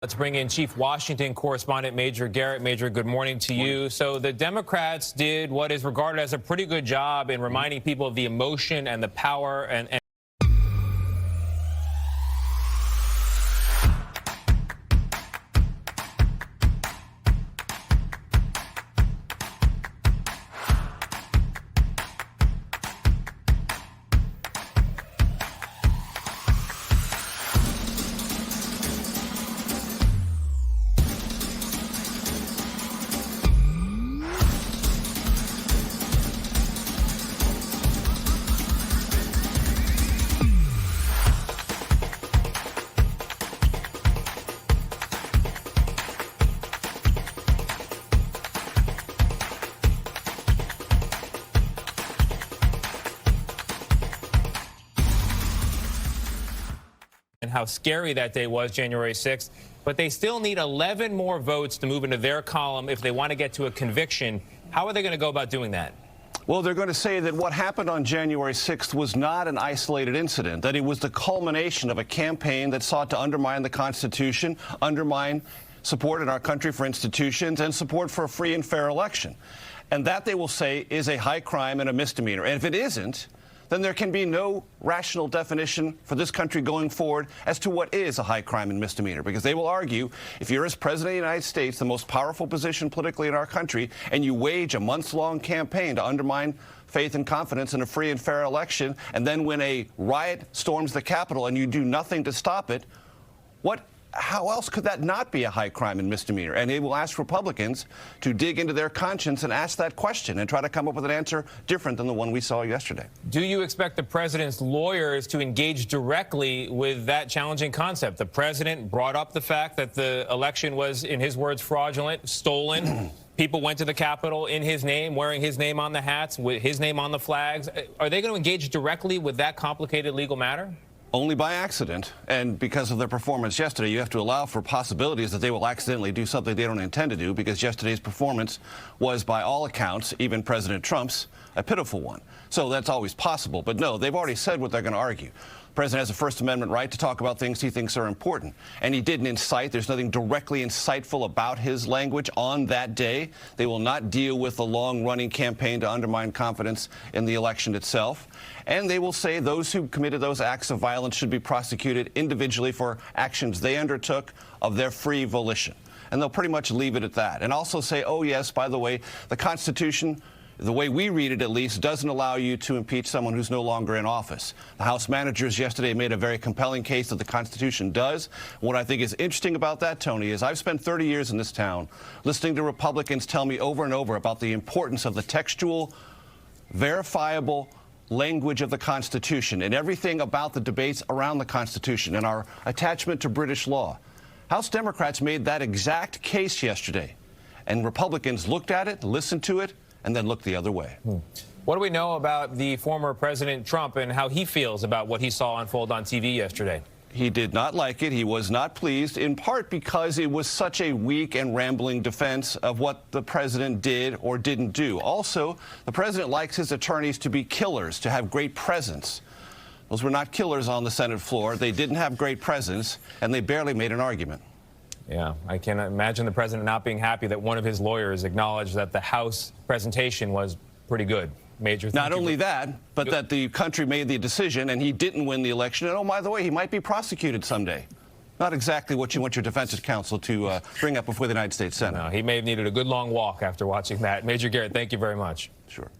Let's bring in Chief Washington correspondent Major Garrett. Major, good morning to you. So the Democrats did what is regarded as a pretty good job in reminding people of the emotion and the power and how scary that day was, January 6th. But they still need 11 more votes to move into their column if they want to get to a conviction. How are they going to go about doing that? Well, they're going to say that what happened on January 6th was not an isolated incident, that it was the culmination of a campaign that sought to undermine the Constitution, undermine support in our country for institutions, and support for a free and fair election. And that, they will say, is a high crime and a misdemeanor. And if it isn't, then there can be no rational definition for this country going forward as to what is a high crime and misdemeanor. Because they will argue, if you're as President of the United States, the most powerful position politically in our country, and you wage a months-long campaign to undermine faith and confidence in a free and fair election, and then when a riot storms the Capitol and you do nothing to stop it, how else could that not be a high crime and misdemeanor? And they will ask Republicans to dig into their conscience and ask that question and try to come up with an answer different than the one we saw yesterday. Do you expect the president's lawyers to engage directly with that challenging concept? The president brought up the fact that the election was, in his words, fraudulent, stolen. People went to the Capitol in his name, wearing his name on the hats, with his name on the flags. Are they going to engage directly with that complicated legal matter? Only by accident, and because of their performance yesterday, you have to allow for possibilities that they will accidentally do something they don't intend to do, because yesterday's performance was, by all accounts, even President Trump's, a pitiful one. So that's always possible. But no, they've already said what they're going to argue. The president has a First Amendment right to talk about things he thinks are important. And he didn't incite. There's nothing directly insightful about his language on that day. They will not deal with the long-running campaign to undermine confidence in the election itself. And they will say those who committed those acts of violence should be prosecuted individually for actions they undertook of their free volition. And they'll pretty much leave it at that. And also say, oh, yes, by the way, the Constitution, the way we read it at least, doesn't allow you to impeach someone who's no longer in office. The House managers yesterday made a very compelling case that the Constitution does. What I think is interesting about that, Tony, is I've spent 30 years in this town listening to Republicans tell me over and over about the importance of the textual, verifiable language of the Constitution and everything about the debates around the Constitution and our attachment to British law. House Democrats made that exact case yesterday, and Republicans looked at it, listened to it, and then looked the other way. What do we know about the former President Trump and how he feels about what he saw unfold on TV yesterday? He did not like it. He was not pleased, in part because it was such a weak and rambling defense of what the president did or didn't do. Also, the president likes his attorneys to be killers, to have great presence. Those were not killers on the Senate floor. They didn't have great presence, and they barely made an argument. Yeah, I can imagine the president not being happy that one of his lawyers acknowledged that the House presentation was pretty good. Major, not only that, but that the country made the decision and he didn't win the election. And, oh, by the way, he might be prosecuted someday. Not exactly what you want your defense counsel to bring up before the United States Senate. No, he may have needed a good long walk after watching that. Major Garrett, thank you very much. Sure.